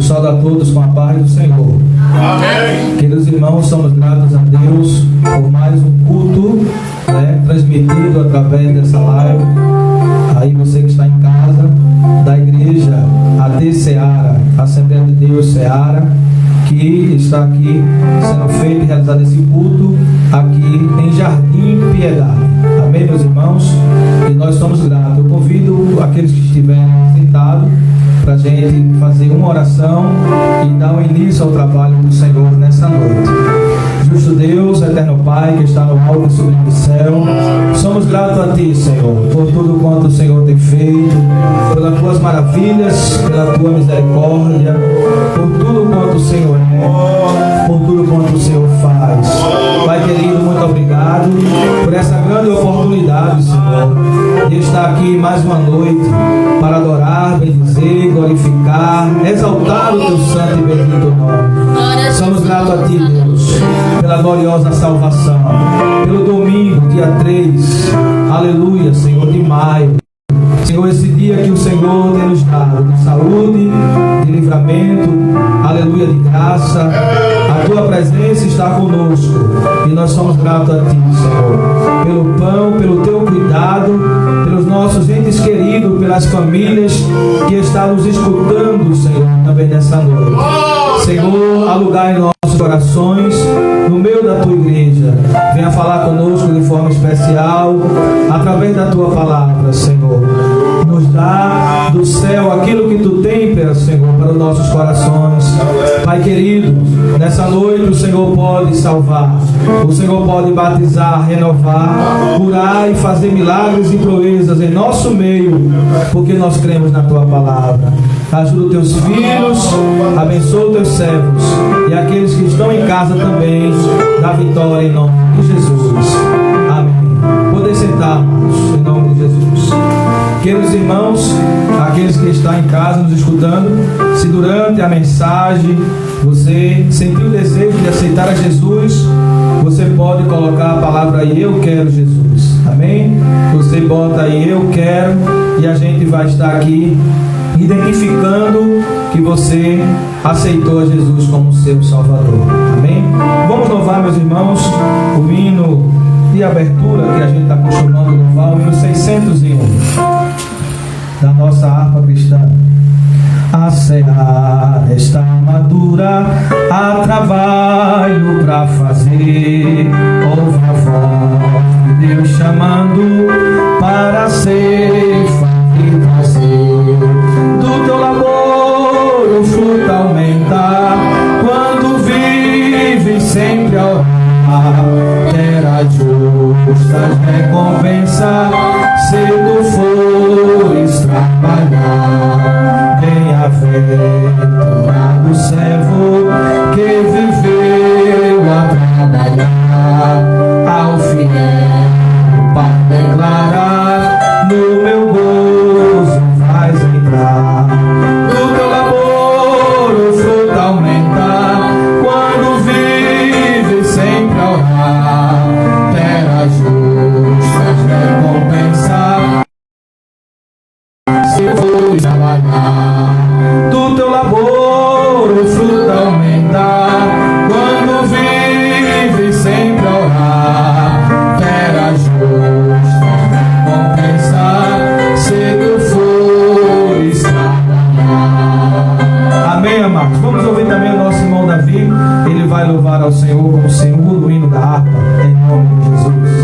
saúdo a todos com a paz do Senhor. Amém. Queridos irmãos, somos gratos a Deus por mais um culto, transmitido através dessa live. Aí você que está em casa, da igreja AD Seara, Assembleia de Deus Seara, que está aqui sendo feito e realizado esse culto aqui em Jardim Piedade. Amém, meus irmãos? E nós somos gratos. Eu convido aqueles que estiverem sentados para a gente fazer uma oração e dar um início ao trabalho do Senhor nessa noite. Justo Deus, eterno Pai, que está no alto e sublime do céu, somos gratos a Ti, Senhor, por tudo quanto o Senhor tem feito, pelas Tuas maravilhas, pela Tua misericórdia, por tudo quanto o Senhor é, por tudo quanto o Senhor faz. Pai querido, muito obrigado por essa grande oportunidade, Senhor, de estar aqui mais uma noite para adorar, bendizer, glorificar, exaltar o Teu santo e bendito nome. Somos gratos a Ti, Deus, pela gloriosa salvação, pelo domingo, dia 3, aleluia, Senhor, de maio. Senhor, esse dia que o Senhor tem nos dado de saúde, de livramento, aleluia, de graça, a Tua presença está conosco e nós somos gratos a Ti, Senhor, pelo pão, pelo Teu cuidado, pelos nossos entes queridos, pelas famílias que estão nos escutando, Senhor, também nessa noite. Senhor, há lugar em nossos corações, no meio da Tua igreja. Venha falar conosco de forma especial, através da Tua palavra, Senhor. Nos dá do céu aquilo que Tu tem, Senhor, para os nossos corações. Pai querido, nessa noite o Senhor pode salvar, o Senhor pode batizar, renovar, curar e fazer milagres e proezas em nosso meio, porque nós cremos na Tua palavra. Ajuda os Teus filhos, abençoa os Teus servos e aqueles que estão em casa também, dá vitória em nome de Jesus. Amém. Poder sentar, irmãos, em nome de Jesus. Queridos irmãos, aqueles que estão em casa nos escutando, se durante a mensagem você sentiu o desejo de aceitar a Jesus, você pode colocar a palavra aí, eu quero Jesus. Amém? Você bota aí, eu quero, e a gente vai estar aqui identificando que você aceitou a Jesus como seu Salvador. Amém? Vamos louvar, meus irmãos, o hino de abertura que a gente está acostumando a louvar, o hino 601 da nossa harpa cristã. A seara está madura, há trabalho para fazer. Ouve a voz de Deus chamando para ser e trazer. Do teu labor o fruto aumenta, quando vives sempre a orar, terá justas recompensas, cedo fores trabalhar. Bem-aventurado o servo que viveu a trabalhar, ao fiel para declarar, no meu gozo vais entrar. Do teu labor o fruto aumenta, quando vives sempre a orar, terá justas recompensas, se for trabalhar. Do teu labor o fruto aumenta, quando vives sempre a orar, terá justas recompensas, se tu fores trabalhar. Amém, amados? Vamos ouvir também o nosso irmão Davi. Ele vai louvar ao Senhor como segundo hino da harpa, em nome de Jesus.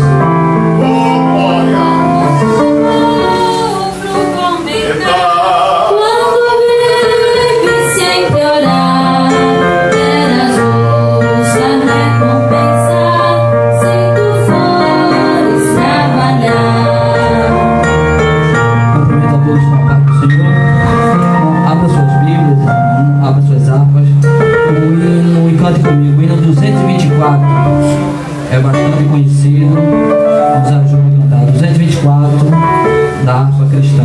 É bastante conhecido, nos ajuda a cantar 224 da harpa cristã.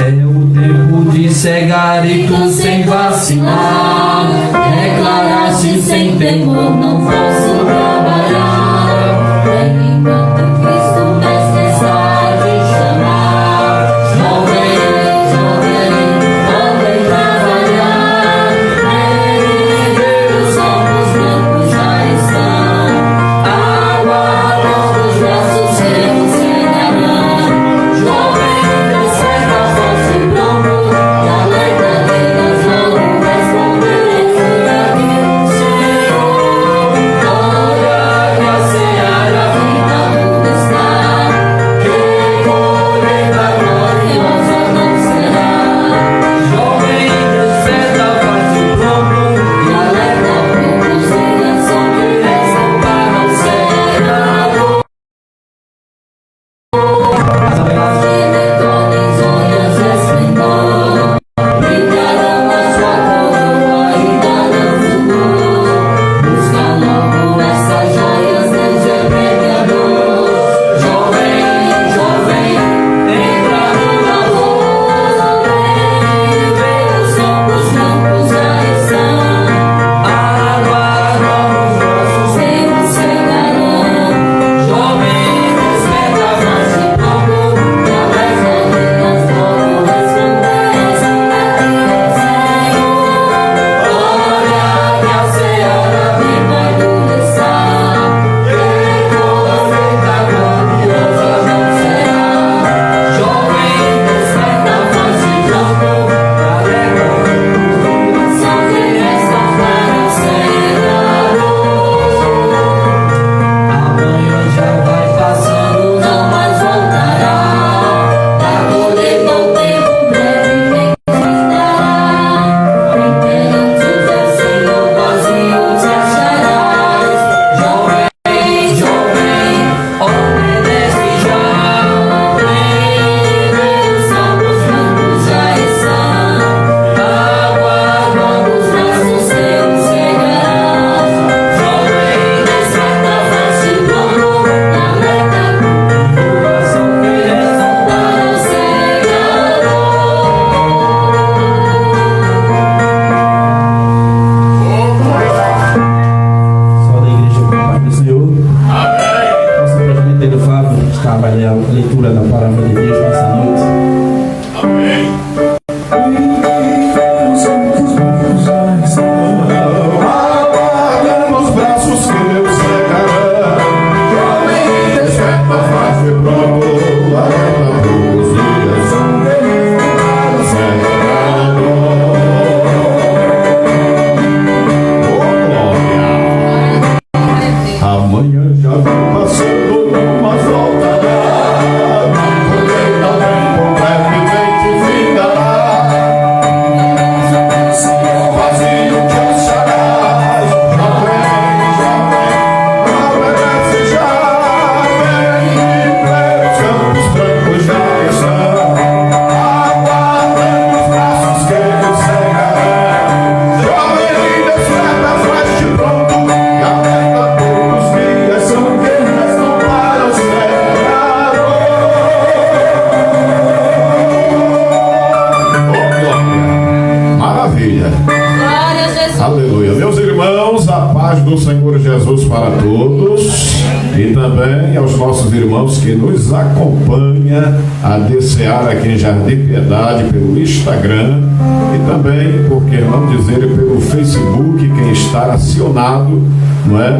É o tempo de cegar e tu sem vacilar, declarar-se sem temor, não posso trabalhar. Enquanto Cristo Mestre está de chamar, não vem, Cacá vai ler a leitura da palavra de Deus nessa noite. Amém. Aguarda nos braços que Deus cegará. Jovem, desperta, faz de pronto, aguarda poucos dias. Amanhã já vem passando, mas voltará. Não também completamente findará. O vazio que acharás, já merece, já vem. Os campos brancos já estão aguardando os braços que ele cegará. Jovem, desperta, faz de pronto, e alerta poucos dias são que restam para os pecados. Oh, glória! Maravilha! Glória a Jesus. Aleluia. Meus irmãos, a paz do Senhor Jesus para todos e também aos nossos irmãos que nos acompanham a DCA aqui em Jardim Piedade pelo Instagram e também, por que não dizer, pelo Facebook, quem está acionado, não é?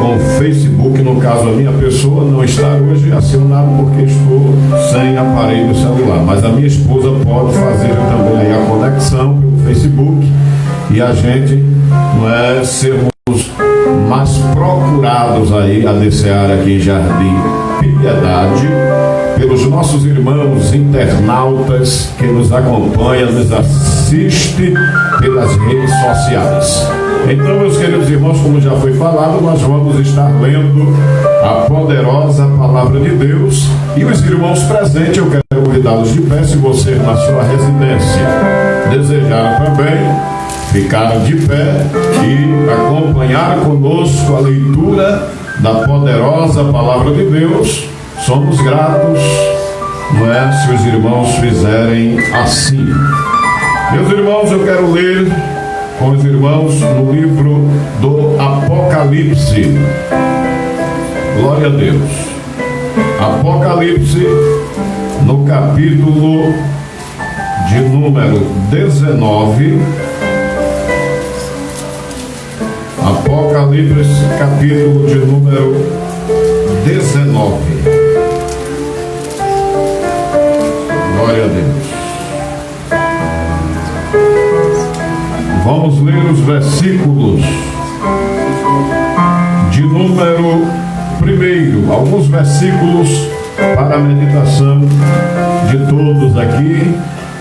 Com o Facebook, no caso a minha pessoa não está hoje acionado porque estou sem aparelho celular, mas a minha esposa pode fazer também aí a conexão pelo Facebook e a gente, não é, sermos mais procurados aí a DCA aqui em Jardim Piedade pelos nossos irmãos internautas que nos acompanham, nos assistem pelas redes sociais. Então, meus queridos irmãos, como já foi falado, nós vamos estar lendo a poderosa palavra de Deus e os irmãos presentes, eu quero convidá-los de pé, se você na sua residência desejar também ficar de pé e acompanhar conosco a leitura da poderosa palavra de Deus. Somos gratos, não é, se os irmãos fizerem assim. Meus irmãos, eu quero ler com os irmãos no livro do Apocalipse. Glória a Deus. Apocalipse, no capítulo de número 19. Apocalipse, capítulo de número 19. Glória a Deus. Vamos ler os versículos de número 1, alguns versículos para a meditação de todos aqui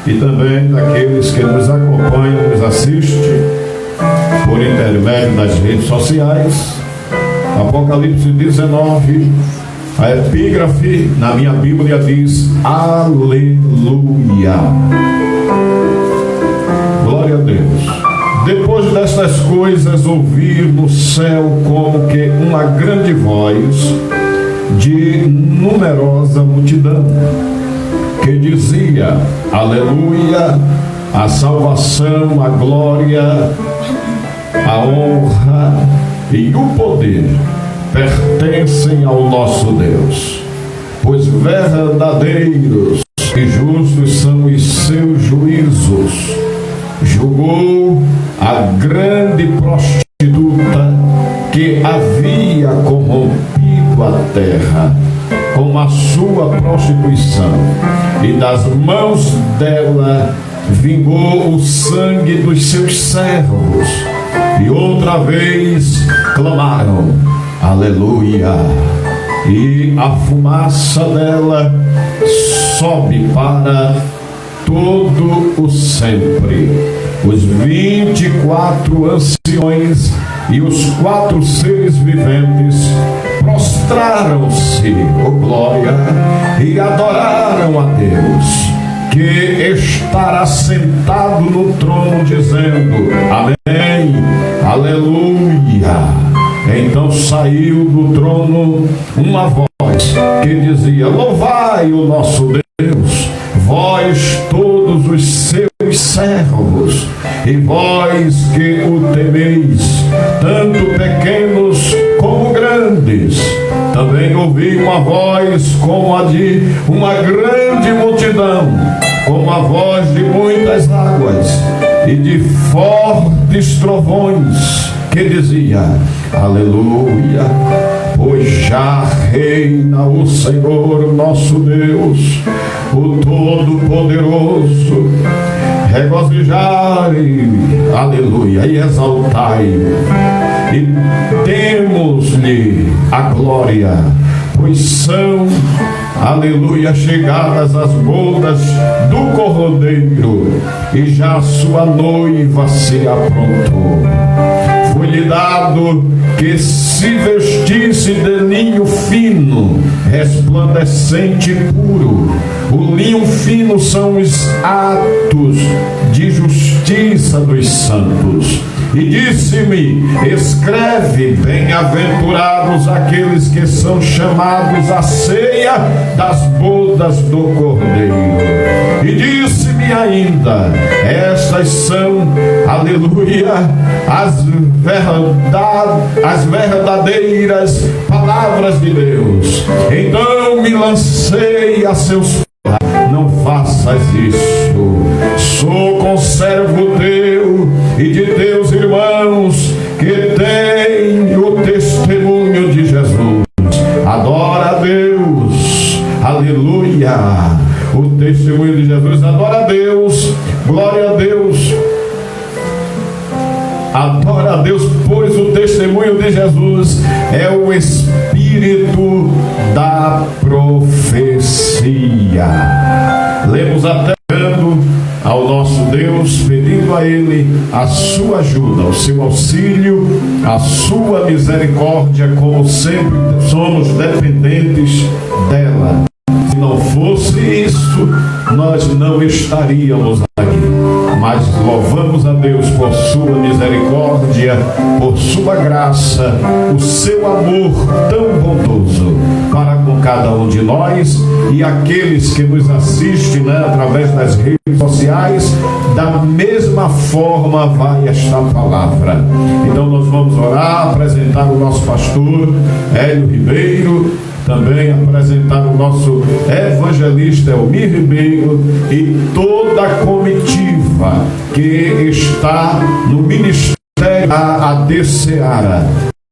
e também daqueles que nos acompanham, nos assistem por intermédio das redes sociais. Apocalipse 19, a epígrafe na minha Bíblia diz: Aleluia. Glória a Deus. Depois destas coisas ouvi no céu como que uma grande voz de numerosa multidão que dizia: Aleluia, a salvação, a glória, a honra e o poder pertencem ao nosso Deus, pois verdadeiros e justos são os seus juízos. Julgou a grande prostituta que havia corrompido a terra com a sua prostituição, e das mãos dela vingou o sangue dos seus servos. E outra vez clamaram: Aleluia! E a fumaça dela sobe para todo o sempre. Os 24 anciões e os 4 seres viventes prostraram-se, oh glória, e adoraram a Deus, que estará sentado no trono, dizendo: Amém, Aleluia. Então saiu do trono uma voz que dizia: Louvai o nosso Deus, vós todos os seus servos, e vós que o temeis, tanto pequenos como grandes. Também ouvi ouvi uma voz como a de uma grande multidão, como a voz de muitas águas e de fortes trovões, que dizia: aleluia, pois já reina o Senhor nosso Deus, o Todo-Poderoso. Regozijai, aleluia, e exaltai, e demos-lhe a glória, pois são, aleluia, chegadas as bodas do Cordeiro, e já a sua noiva se aprontou. Foi-lhe dado que se vestisse de linho fino, resplandecente e puro. O linho fino são os atos de justiça dos santos. E disse-me: escreve, bem-aventurados aqueles que são chamados à ceia das bodas do Cordeiro. E disse-me ainda: estas são, aleluia, as verdadeiras palavras de Deus. Então me lancei a seus pés: não faças isso. Sou conservo teu e de teus irmãos, que têm o testemunho de Jesus. Adora a Deus, aleluia, o testemunho de Jesus. Adora a Deus, glória a Deus, adora a Deus, pois o testemunho de Jesus é o espírito da profecia. Lemos até ao nosso Deus, pedindo a Ele a sua ajuda, o seu auxílio, a sua misericórdia, como sempre somos dependentes dela. Se não fosse isso, nós não estaríamos aqui. Mas louvamos a Deus por sua misericórdia, por sua graça, o seu amor tão bondoso para com cada um de nós e aqueles que nos assistem, através das redes sociais. Da mesma forma vai esta palavra. Então nós vamos orar, apresentar o nosso pastor Hélio Ribeiro, também apresentar o nosso evangelista Elmir Ribeiro e toda a comitiva que está no ministério AD Seara.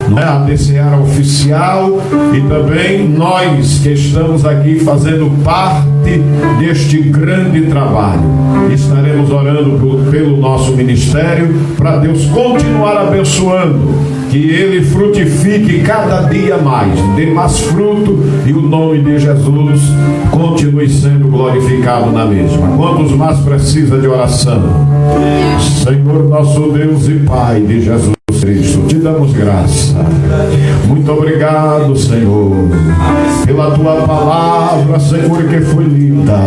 Não é a AD Seara oficial, e também nós que estamos aqui fazendo parte deste grande trabalho. Estaremos orando pelo nosso ministério, para Deus continuar abençoando, que ele frutifique cada dia mais, dê mais fruto, e o nome de Jesus continue sendo glorificado na mesma. Quantos mais precisa de oração? Senhor nosso Deus e Pai de Jesus Cristo, te damos graça. Muito obrigado, Senhor, pela tua palavra, Senhor, que foi lida.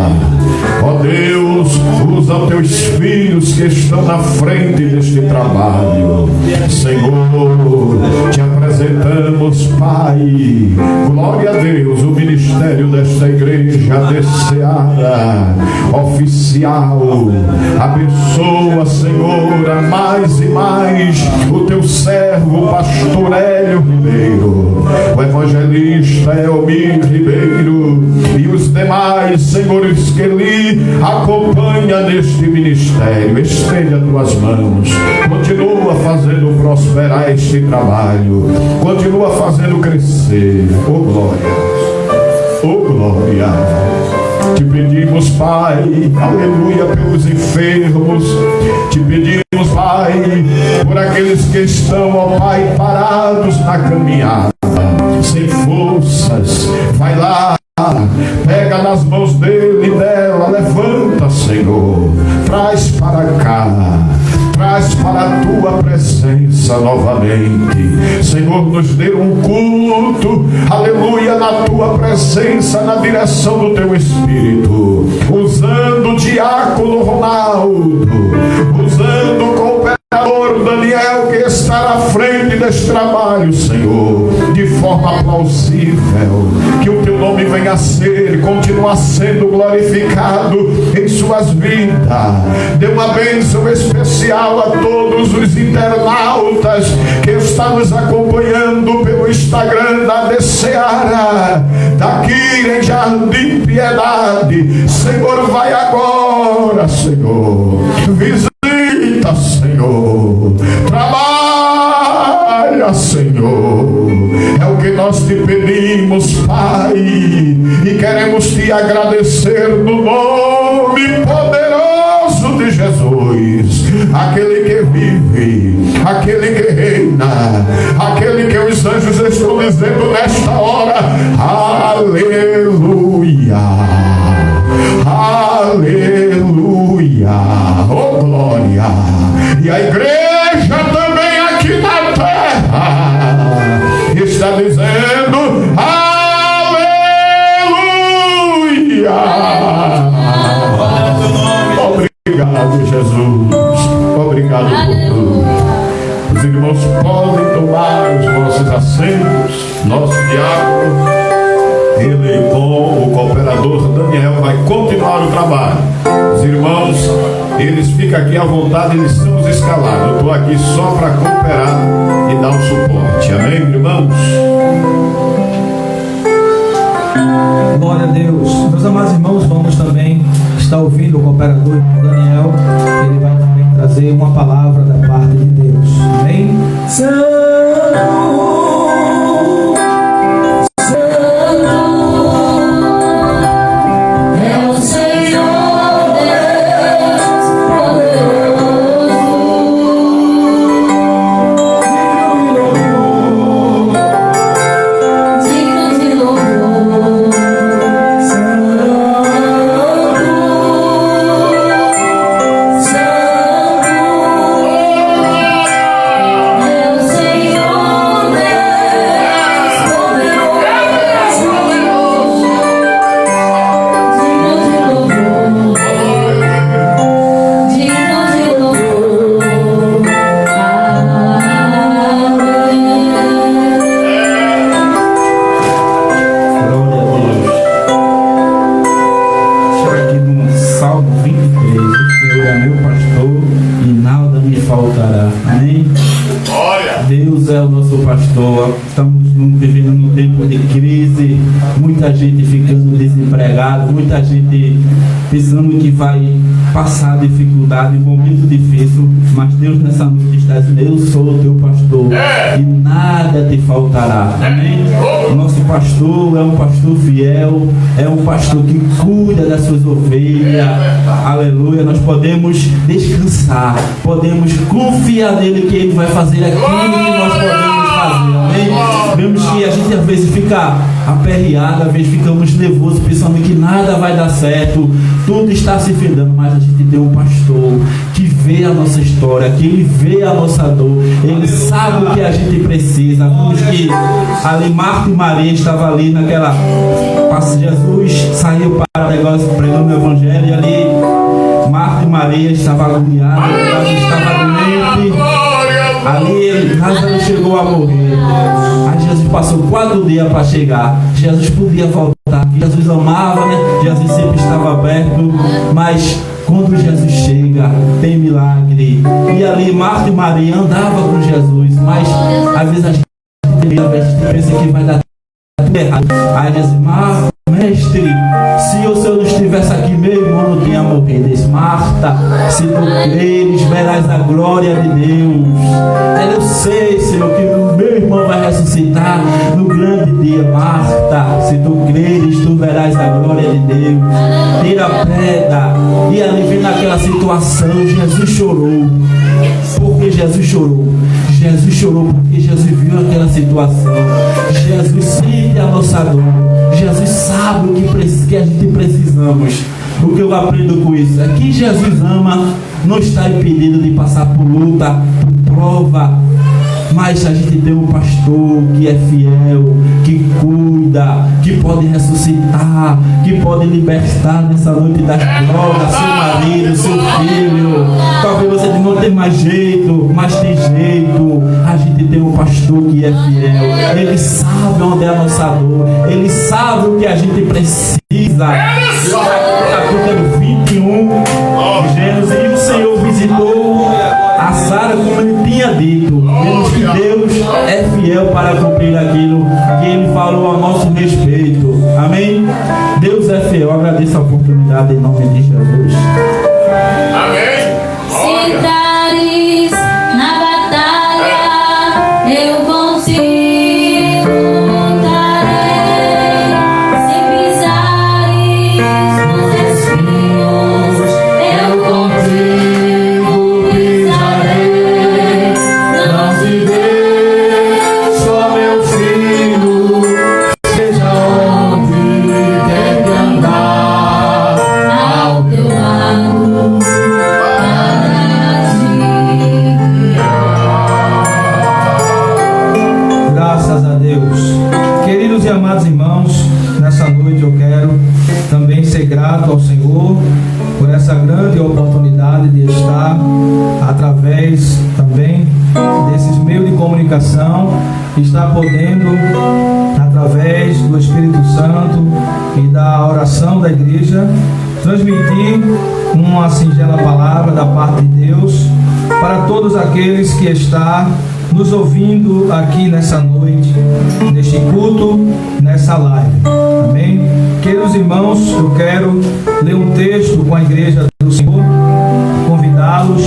Ó Deus, usa os teus filhos que estão na frente deste trabalho. Senhor, te apresentamos, Pai. Glória a Deus, o ministério desta igreja de Seara oficial. Abençoa, Senhor, a mais e mais o teu servo, pastor Hélio Ribeiro, o evangelista Elmir Ribeiro e os demais, senhores, que lhe acompanha neste ministério. Estende as tuas mãos, continua fazendo prosperar este trabalho, continua fazendo crescer. Oh glória, oh glória. Te pedimos, Pai, aleluia, pelos enfermos. Te pedimos, Pai, por aqueles que estão, ó Pai, parados na caminhada, sem forças. Vai lá, pega nas mãos dele e dela, levanta, Senhor, traz para cá, traz para a tua presença novamente. Senhor, nos dê um culto, aleluia, na tua presença, na direção do teu Espírito, usando o diácono Ronaldo, usando o cooperador Daniel, que está na frente deste trabalho, Senhor, de forma plausível, que o teu nome venha a ser e continuar sendo glorificado em suas vidas. Dê uma bênção especial a todos os internautas que estão nos acompanhando pelo Instagram da AD Seara. aqui em Jardim Piedade. Senhor, vai agora, Senhor. Visita, Senhor. Trabalha, Senhor. É o que nós te pedimos, Pai, e queremos te agradecer no nome poderoso de Jesus, aquele que vive, aquele que reina, aquele que os anjos estão dizendo nesta hora: aleluia, aleluia, oh glória. E a igreja também aqui na terra está dizendo aleluia. Obrigado, Jesus. Obrigado por tudo. Os irmãos podem tomar os nossos assentos. Nosso diácono, ele com o cooperador Daniel vai continuar o trabalho. Os irmãos, eles ficam aqui à vontade, eles são os escalados. Eu estou aqui só para cooperar e dar um suporte. Amém, irmãos? Glória a Deus. Meus amados irmãos, vamos também estar ouvindo o cooperador Daniel. Ele vai também trazer uma palavra da parte de Deus. Amém? Estamos vivendo num tempo de crise, muita gente ficando desempregada, muita gente pensando que vai passar dificuldade, um momento difícil, mas Deus nessa noite está dizendo: eu sou o teu pastor e nada te faltará. Amém? O nosso pastor é um pastor fiel, é um pastor que cuida das suas ovelhas. Aleluia. Nós podemos descansar, podemos confiar nele, que ele vai fazer aquilo que nós podemos fazer. Amém? Vemos que a gente às vezes fica aperreado, às vezes ficamos nervosos, pensando que nada vai dar certo, tudo está se findando, mas a gente tem um pastor que vê a nossa história, que ele vê a nossa dor, ele sabe o que a gente precisa. Vemos que ali Marta e Maria estavam ali naquela... Jesus saiu para o negócio pregando o evangelho, e ali Marta e Maria estavam agoniadas, Jesus estava doente. Ali Lázaro chegou a morrer. Aí Jesus passou 4 dias para chegar. Jesus podia voltar. Jesus amava, né? Jesus sempre estava aberto. Mas quando Jesus chega, tem milagre. E ali Marta e Maria andavam com Jesus. Mas às vezes a gente pensa que vai dar tudo errado. Aí Jesus: Marta, mestre, se o Senhor não estivesse aqui, meu irmão não tinha morrido. Diz: Marta, se tu creres, verás a glória de Deus. Eu sei, Senhor, que o meu irmão vai ressuscitar no grande dia. Marta, se tu creres, tu verás a glória de Deus. Tira a pedra. E ali vem naquela situação, Jesus chorou. Por que Jesus chorou? Jesus chorou porque Jesus viu aquela situação. Jesus sente a nossa dor. Jesus sabe o que a gente precisamos. O que eu aprendo com isso é que Jesus ama, não está impedido de passar por luta, por prova. Mas a gente tem um pastor que é fiel, que cuida, que pode ressuscitar, que pode libertar nessa noite das drogas, seu marido, seu filho. Talvez você não tenha mais jeito, mas tem jeito. A gente tem um pastor que é fiel. Ele sabe onde é a nossa dor. Ele sabe o que a gente precisa. Capítulo 21 de Gênesis. E o Senhor visitou a Sara como ele tinha dito. Vemos que Deus é fiel para cumprir aquilo que ele falou a nosso respeito. Amém? Deus é fiel. Agradeço a oportunidade em nome de Jesus. Amém. Se entrares na batalha, eu consigo, lutarei. Se pisares nos espinhos, eu contigo pisarei. Não se deixe, ó meu filho, seja onde quer que andar, ao teu lado. Graças a Deus. Queridos e amados irmãos, nessa noite eu quero também ser grato ao Senhor por essa grande oportunidade de estar através também desses meios de comunicação, estar podendo, através do Espírito Santo e da oração da igreja, transmitir uma singela palavra da parte de Deus para todos aqueles que estão nos ouvindo aqui nessa noite, neste culto, nessa live. Amém? Queridos irmãos, eu quero ler um texto com a igreja do Senhor, convidá-los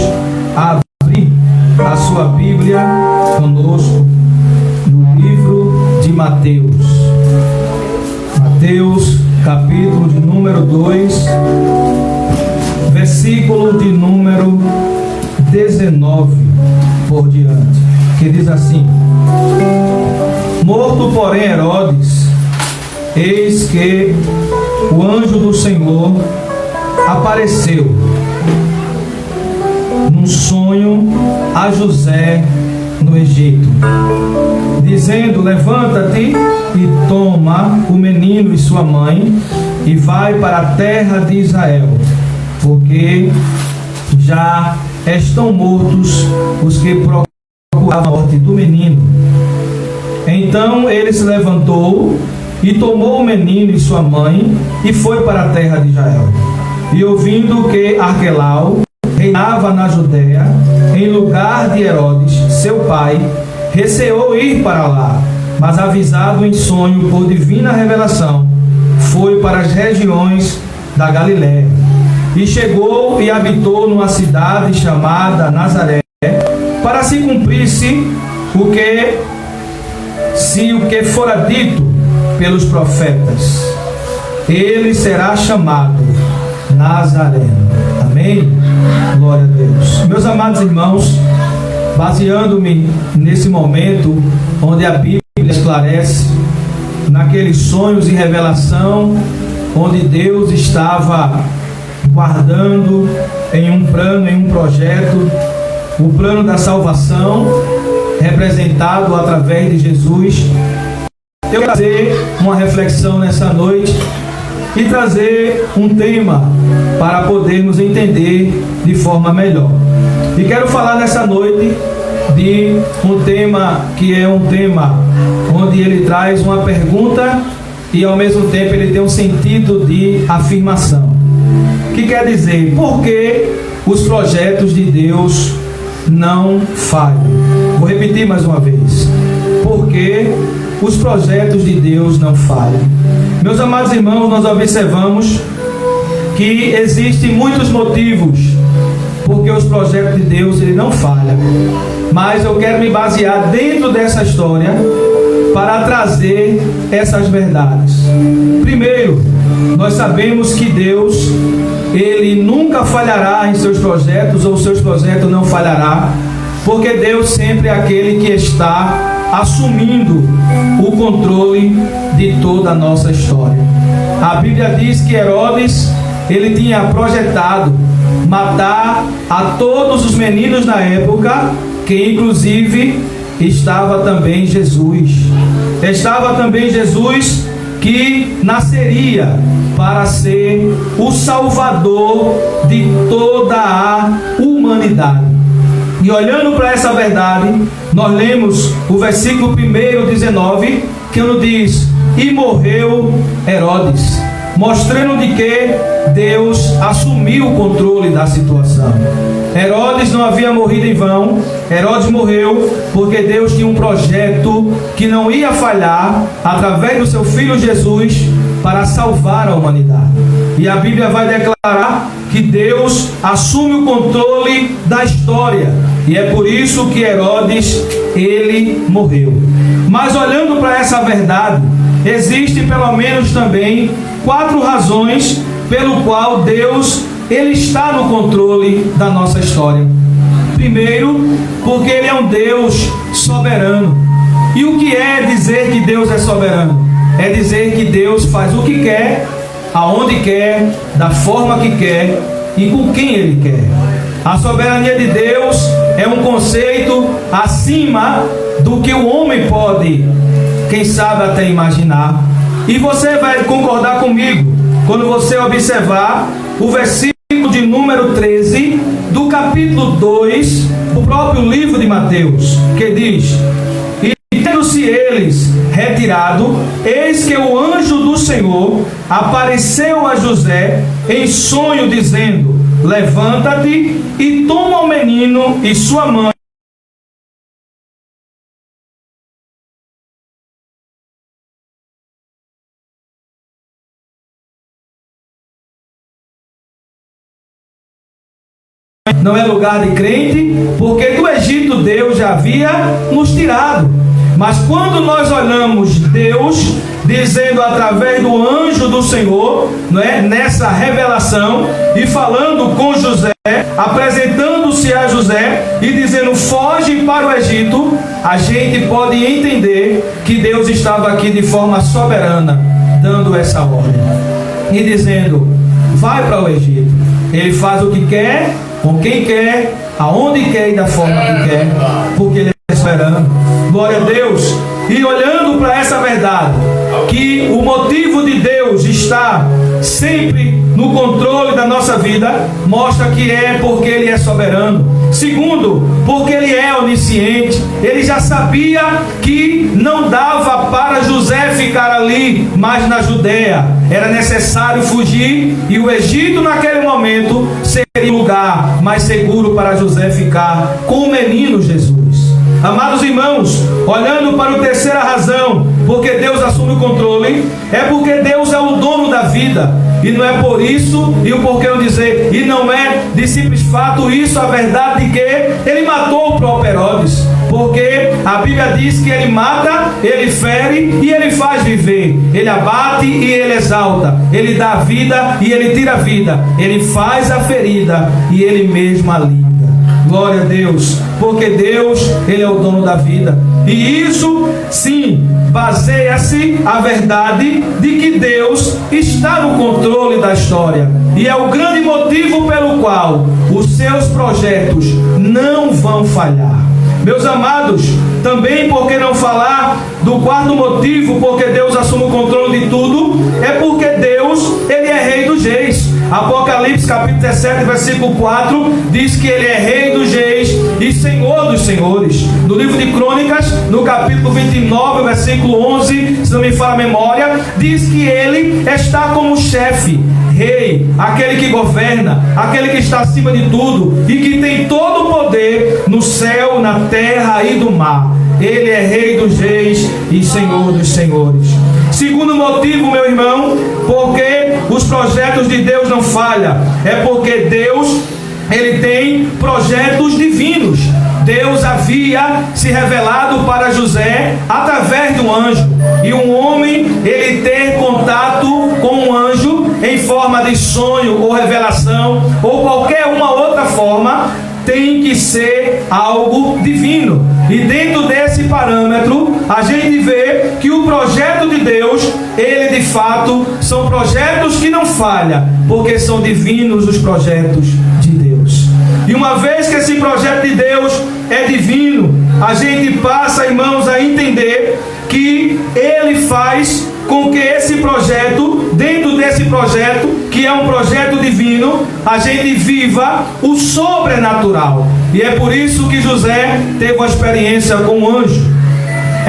a abrir a sua Bíblia conosco no livro de Mateus. Mateus, capítulo de número 2, versículo de número 19 por diante, que diz assim: Morto, porém, Herodes, eis que o anjo do Senhor apareceu num sonho a José no Egito, dizendo: levanta-te e toma o menino e sua mãe e vai para a terra de Israel, porque já estão mortos os que procuravam a morte do menino. Então ele se levantou e tomou o menino e sua mãe e foi para a terra de Israel. E ouvindo que Arquelau reinava na Judéia, em lugar de Herodes, seu pai, receou ir para lá, mas avisado em sonho por divina revelação, foi para as regiões da Galiléia. E chegou e habitou numa cidade chamada Nazaré, para se cumprisse o que fora dito pelos profetas: ele será chamado Nazareno. Amém? Glória a Deus. Meus amados irmãos, baseando-me nesse momento onde a Bíblia esclarece, naqueles sonhos e revelação, onde Deus estava guardando em um plano, em um projeto, o plano da salvação, representado através de Jesus. Eu quero fazer uma reflexão nessa noite e trazer um tema para podermos entender de forma melhor. E quero falar nessa noite de um tema que é um tema onde ele traz uma pergunta e ao mesmo tempo ele tem um sentido de afirmação. Que quer dizer, por que os projetos de Deus não falham? Vou repetir mais uma vez. Por que os projetos de Deus não falham? Meus amados irmãos, nós observamos que existem muitos motivos porque os projetos de Deus ele não falham. Mas eu quero me basear dentro dessa história para trazer essas verdades. Primeiro, nós sabemos que Deus ele nunca falhará em seus projetos, ou seus projetos não falhará, porque Deus sempre é aquele que está assumindo o controle de toda a nossa história. A Bíblia diz que Herodes ele tinha projetado matar a todos os meninos na época, que inclusive estava também Jesus. Estava também Jesus, que nasceria para ser o Salvador de toda a humanidade. E olhando para essa verdade, nós lemos o versículo 1, 19, que nos diz: e morreu Herodes, mostrando de que Deus assumiu o controle da situação. Herodes não havia morrido em vão. Herodes morreu porque Deus tinha um projeto que não ia falhar através do seu filho Jesus, para salvar a humanidade. E a Bíblia vai declarar que Deus assume o controle da história, e é por isso que Herodes, ele morreu. Mas olhando para essa verdade, existem pelo menos também 4 razões pelo qual Deus, ele está no controle da nossa história. Primeiro, porque ele é um Deus soberano. E o que é dizer que Deus é soberano? É dizer que Deus faz o que quer, aonde quer, da forma que quer e com quem ele quer. A soberania de Deus é um conceito acima do que o homem pode, quem sabe, até imaginar. E você vai concordar comigo quando você observar o versículo de número 13 do capítulo 2 do próprio livro de Mateus, que diz: e tendo-se eles retirado, eis que o anjo do Senhor apareceu a José em sonho, dizendo: levanta-te e toma o menino e sua mãe. Não é lugar de crente, porque do Egito Deus já havia nos tirado. Mas quando nós olhamos Deus dizendo através do anjo do Senhor, não é, nessa revelação, e falando com José, apresentando-se a José e dizendo: foge para o Egito, a gente pode entender que Deus estava aqui de forma soberana, dando essa ordem e dizendo: vai para o Egito. Ele faz o que quer, com quem quer, aonde quer e da forma que quer, porque ele é soberano. Glória a Deus. E olhando para essa verdade, que o motivo de Deus está sempre no controle da nossa vida, mostra que é porque ele é soberano. Segundo, porque ele é onisciente. Ele já sabia que não dava para José ficar ali, mas na Judeia era necessário fugir, e o Egito naquele momento seria o lugar mais seguro para José ficar com o menino Jesus. Amados irmãos, olhando para a terceira razão, porque Deus assume o controle, é porque Deus é o dono da vida. E não é por isso, e o porquê não dizer, e não é de simples fato isso a verdade de que ele matou o próprio Herodes. Porque a Bíblia diz que ele mata, ele fere e ele faz viver. Ele abate e ele exalta. Ele dá vida e ele tira a vida. Ele faz a ferida e ele mesmo a liga. Glória a Deus, porque Deus, ele é o dono da vida. E isso, sim, baseia-se a verdade de que Deus está no controle da história. E é o grande motivo pelo qual os seus projetos não vão falhar. Meus amados, também por que não falar do quarto motivo, porque Deus assume o controle de tudo, é porque Deus, ele é rei dos reis. Apocalipse capítulo 17, versículo 4, diz que ele é rei dos reis e senhor dos senhores. No livro de Crônicas, no capítulo 29, versículo 11, se não me falha a memória, diz que ele está como chefe, rei, aquele que governa, aquele que está acima de tudo e que tem todo o poder no céu, na terra e do mar. Ele é rei dos reis e senhor dos senhores. Segundo motivo, meu irmão, porque os projetos de Deus não falham, é porque Deus, ele tem projetos divinos. Deus havia se revelado para José através de um anjo, e um homem, ele ter contato com um anjo em forma de sonho ou revelação ou qualquer uma outra forma, tem que ser algo divino. E dentro desse parâmetro, a gente vê que o projeto de Deus, ele de fato são projetos que não falham, porque são divinos os projetos de Deus. E uma vez que esse projeto de Deus é divino, a gente passa, irmãos, a entender que ele faz com que esse projeto, dentro desse projeto, que é um projeto divino, a gente viva o sobrenatural. E é por isso que José teve uma experiência com o anjo.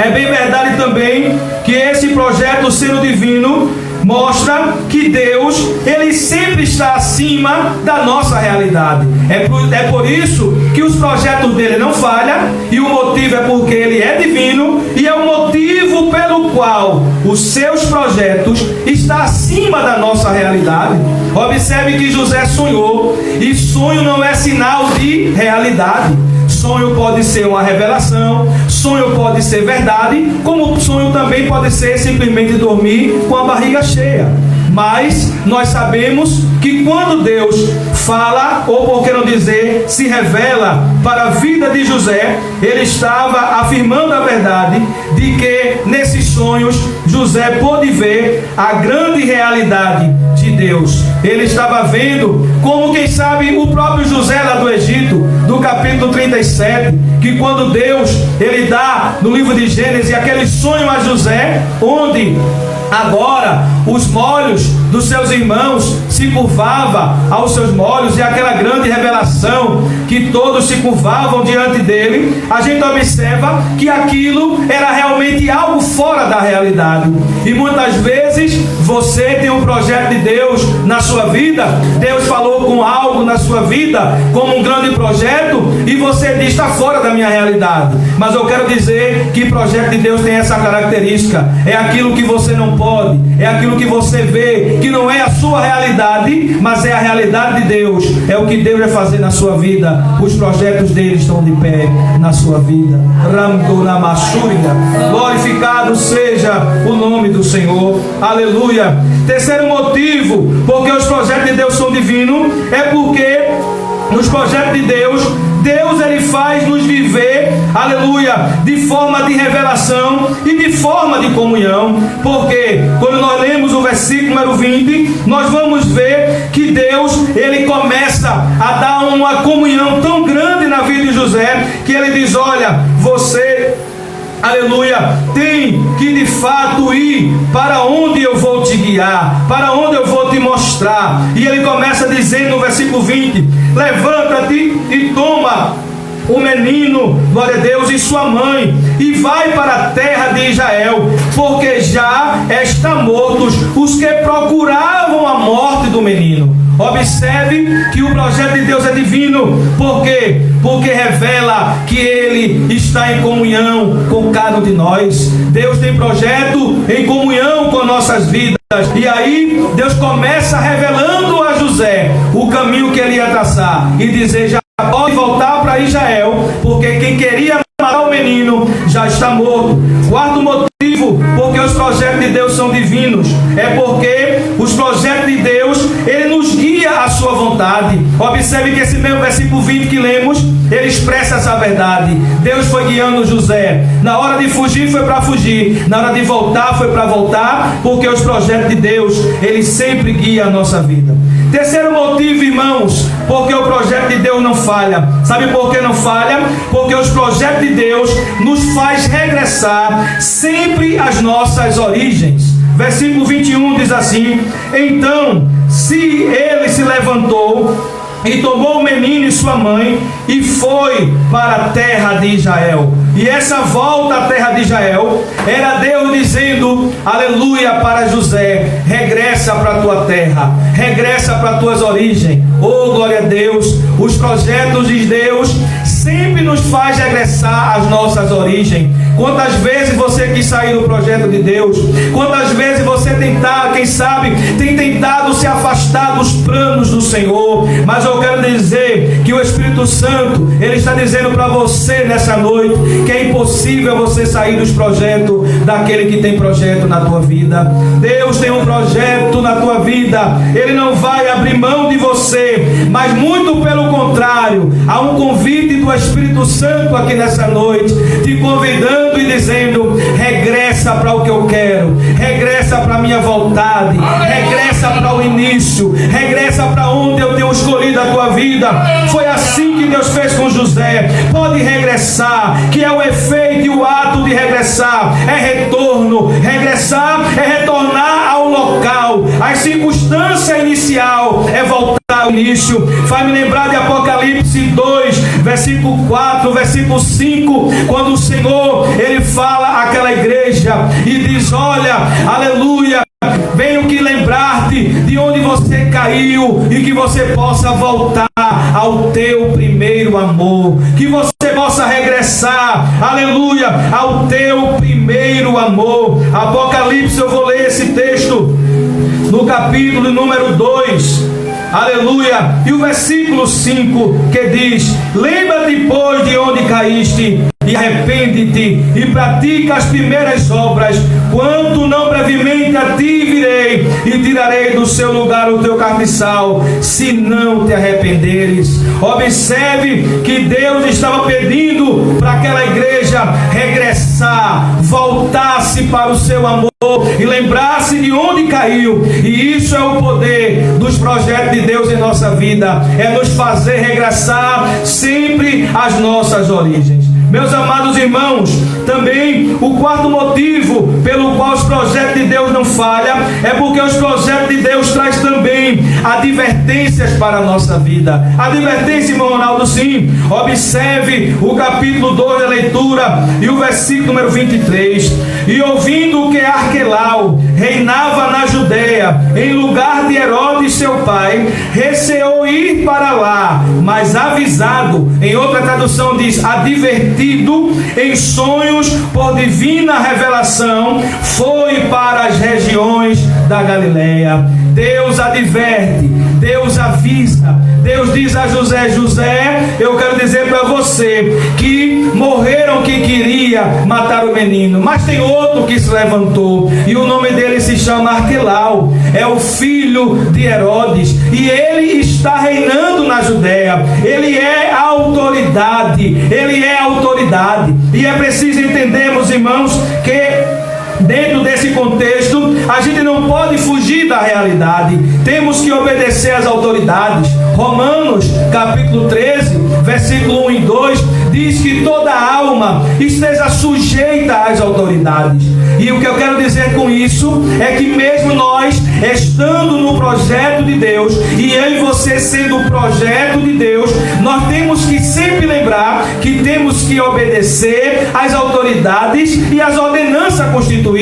É bem verdade também que esse projeto sendo divino, mostra que Deus, Ele sempre está acima da nossa realidade. É por isso que os projetos dele não falham, e o motivo é porque Ele é divino, e é o motivo pelo qual os seus projetos estão acima da nossa realidade. Observe que José sonhou, e sonho não é sinal de realidade. Sonho pode ser uma revelação, sonho pode ser verdade, como sonho também pode ser simplesmente dormir com a barriga cheia. Mas nós sabemos que quando Deus fala, ou por que não dizer, se revela para a vida de José, ele estava afirmando a verdade de que nesses sonhos José pôde ver a grande realidade de Deus. Ele estava vendo como, quem sabe, o próprio José lá do Egito, do capítulo 37, que quando Deus, ele dá no livro de Gênesis aquele sonho a José, onde agora os molhos dos seus irmãos se curvavam aos seus molhos, e aquela grande revelação que todos se curvavam diante dele, a gente observa que aquilo era realmente algo fora da realidade. E muitas vezes você tem um projeto de Deus na sua vida, Deus falou com algo na sua vida como um grande projeto, e você diz: está fora da minha realidade. Mas eu quero dizer que projeto de Deus tem essa característica: é aquilo que você não pode, é aquilo que você vê que não é a sua realidade, mas é a realidade de Deus, é o que Deus vai fazer na sua vida. Os projetos dele estão de pé na sua vida. Glorificado seja o nome do Senhor. Aleluia. Terceiro motivo porque os projetos de Deus são divinos, é porque nos projetos de Deus, ele faz nos viver, aleluia, de forma de revelação e de forma de comunhão. Porque quando nós lemos o versículo número 20, nós vamos ver que Deus, ele começa a dar uma comunhão tão grande na vida de José, que ele diz: olha, você, aleluia, tem que de fato ir para onde eu vou te guiar, para onde eu vou te mostrar. E ele começa dizendo no versículo 20: levanta-te e toma o menino, glória a Deus, e sua mãe, e vai para a terra de Israel, porque já estão mortos os que procuravam a morte do menino. Observe que o projeto de Deus é divino. Por quê? Porque revela que Ele está em comunhão com cada um de nós. Deus tem projeto em comunhão com nossas vidas. E aí Deus começa revelando a José o caminho que ele ia traçar, e dizer: já pode voltar para Israel, porque quem queria matar o menino já está morto. Quarto motivo porque os projetos de Deus são divinos, é porque os projetos de Deus, ele nos guia à sua vontade. Observe que esse mesmo versículo 20 que lemos, ele expressa essa verdade. Deus foi guiando José. Na hora de fugir foi para fugir, na hora de voltar foi para voltar, porque os projetos de Deus, ele sempre guia a nossa vida. Terceiro motivo, irmãos, porque o projeto de Deus não falha. Sabe por que não falha? Porque os projetos de Deus nos faz regressar sempre às nossas origens. Versículo 21 diz assim: então, se ele se levantou e tomou o menino e sua mãe e foi para a terra de Israel. E essa volta à terra de Israel era Deus dizendo, aleluia, para José: regressa para a tua terra, regressa para as tuas origens. Oh, glória a Deus. Os projetos de Deus sempre nos faz regressar às nossas origens. Quantas vezes você quis sair do projeto de Deus? Quantas vezes você quem sabe, tem tentado se afastar dos planos do Senhor? Mas eu quero dizer que o Espírito Santo, ele está dizendo para você nessa noite que é impossível você sair dos projetos daquele que tem projeto na tua vida. Deus tem um projeto na tua vida. Ele não vai abrir mão de você, mas muito pelo contrário, há um convite do Espírito Santo aqui nessa noite, te convidando e dizendo: regressa para o que eu quero, regressa para a minha vontade, regressa para o início, regressa para onde eu tenho escolhido a tua vida. Foi assim que Deus fez com José. Pode regressar, que é o efeito e o ato de regressar, é retorno. Regressar é retornar ao local, a circunstância inicial é voltar ao início. Faz me lembrar de Apocalipse 2, versículo 4, versículo 5, quando o Senhor, ele fala àquela igreja: igreja e diz: olha, aleluia, venho que lembrar-te de onde você caiu e que você possa voltar ao teu primeiro amor, que você possa regressar, aleluia, ao teu primeiro amor. Apocalipse, eu vou ler esse texto no capítulo número 2, aleluia, e o versículo 5, que diz: lembra-te, pois, de onde caíste, e arrepende-te, e pratica as primeiras obras, quanto não brevemente a ti virei, e tirarei do seu lugar o teu carniçal, se não te arrependeres. Observe que Deus estava pedindo para aquela igreja regressar, voltasse para o seu amor e lembrar-se de onde caiu. E isso é o poder dos projetos de Deus em nossa vida, é nos fazer regressar sempre às nossas origens. Meus amados irmãos, também o quarto motivo pelo qual os projetos de Deus não falham é porque os projetos de Deus trazem também advertências para a nossa vida. Advertência, irmão Ronaldo, sim. Observe o capítulo 2 da leitura e o versículo número 23. E ouvindo que Arquelau reinava na Judeia, em lugar de Herodes seu pai, receou ir para lá, mas avisado, em outra tradução diz advertido, em sonhos por divina revelação, foi para as regiões da Galileia. Deus adverte, Deus avisa, Deus diz a José: José, eu quero dizer para você que morreram que queria matar o menino, mas tem outro que se levantou, e o nome dele se chama Arquelau, é o filho de Herodes, e ele está reinando na Judéia, ele é autoridade, e é preciso entendermos, irmãos, que dentro desse contexto, a gente não pode fugir da realidade. Temos que obedecer às autoridades. Romanos, capítulo 13, versículo 1 e 2, diz que toda alma esteja sujeita às autoridades. E o que eu quero dizer com isso é que mesmo nós, estando no projeto de Deus, e eu e você sendo o projeto de Deus, nós temos que sempre lembrar que temos que obedecer às autoridades e às ordenanças constituídas.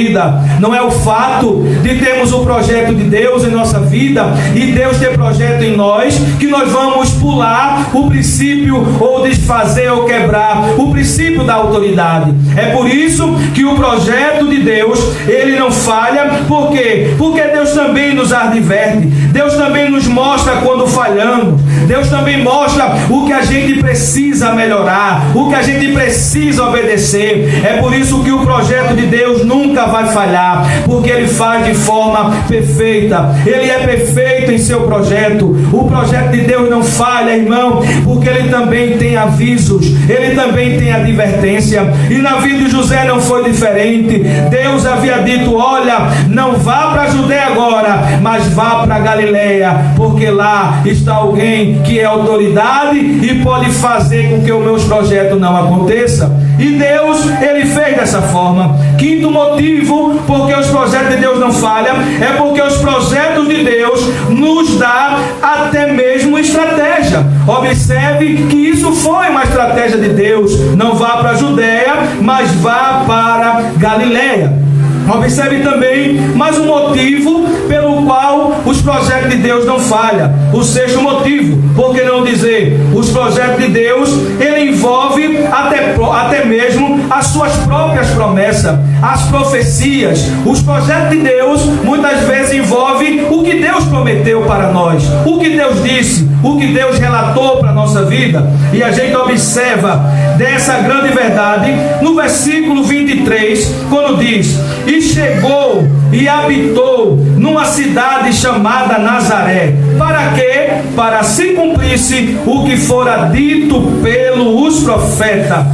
Não é o fato de termos o projeto de Deus em nossa vida e Deus ter projeto em nós que nós vamos pular o princípio ou desfazer ou quebrar o princípio da autoridade. É por isso que o projeto de Deus, ele não falha. Por quê? Porque Deus também nos adverte, Deus também nos mostra quando falhamos, Deus também mostra o que a gente precisa melhorar, o que a gente precisa obedecer. É por isso que o projeto de Deus nunca vai falhar, porque ele faz de forma perfeita, ele é perfeito em seu projeto. O projeto de Deus não falha, irmão, porque ele também tem avisos, ele também tem advertência, e na vida de José não foi diferente. Deus havia dito: olha, não vá para a Judeia agora, mas vá para a Galileia, porque lá está alguém que é autoridade e pode fazer com que os meus projetos não aconteçam. E Deus, ele fez dessa forma. Quinto motivo porque os projetos de Deus não falham é porque os projetos de Deus nos dá até mesmo estratégia. Observe que isso foi uma estratégia de Deus. Não vá para a Judeia, mas vá para Galileia. Observe também mais um motivo pelo qual os projetos de Deus não falham. O sexto motivo, por que não dizer, os projetos de Deus, ele envolve até mesmo as suas próprias promessas, as profecias. Os projetos de Deus muitas vezes envolvem o que Deus prometeu para nós, o que Deus disse, o que Deus relatou para a nossa vida. E a gente observa dessa grande verdade no versículo 23, quando diz: e chegou e habitou numa cidade chamada Nazaré. Para quê? Para se cumprisse o que fora dito pelos profetas: